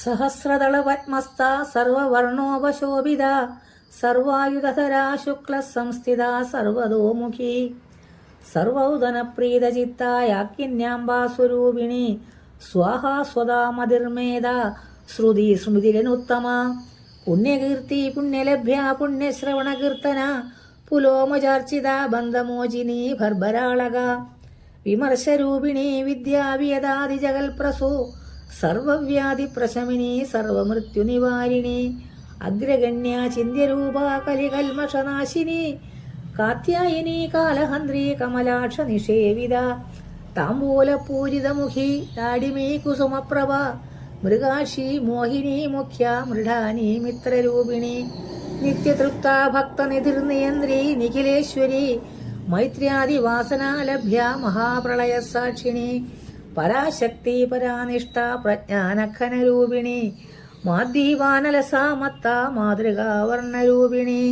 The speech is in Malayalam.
സഹസ്രദളപത്മസ്ഥ സർവവർണോപശോഭിത സർവായുധധരാ ശുക്ല സംസ്ഥിത സർവതോമുഖി സർവൗദനപ്രീതചിത്തായാക്കിന്യാംബാസ്വരൂപിണി സ്വാഹാ സ്വദാ മതിർമേധ ശ്രുതി സ്മൃതിരനുത്തമ പുണ്യകീർത്തി പുണ്യലഭ്യ പുണ്യശ്രവണകീർത്തന പുലോമചാർച്ചിത ബന്ധമോചിനി ഭർഭരാളക വിമർശരൂപിണി വിദ്യാവിയതാദിജഗൽപ്രസൂ സർവവ്യാധിപ്രശമിനി സർവമൃത്യുനിവാരിണി അഗ്രഗണ്യ ചിന്യരൂപ കലികൽമഷനാശിനി കാത്യായനി കാലഹന്ത്രി കമലാക്ഷ നിഷേവിത താംബൂലപൂരിതമുഖി താടിമീ കുസുമപ്രഭ മൃഗാക്ഷി മോഹിനി മുഖ്യ മൃഢാനി മിത്രരൂപിണി നിത്യതൃപ്ത ഭക്തനിധിർനിയന്ത്രി നിഖിലേശ്വരി മൈത്ര്യാദിവാസനാലഭ്യ മഹാപ്രളയസാക്ഷിണി പരാശക്തി പരാനിഷ്ഠ പ്രജ്ഞാനഖനരൂപിണി മാദ്ദീവാനലസാമത്ത മാതൃകാവർണ്ണരൂപിണി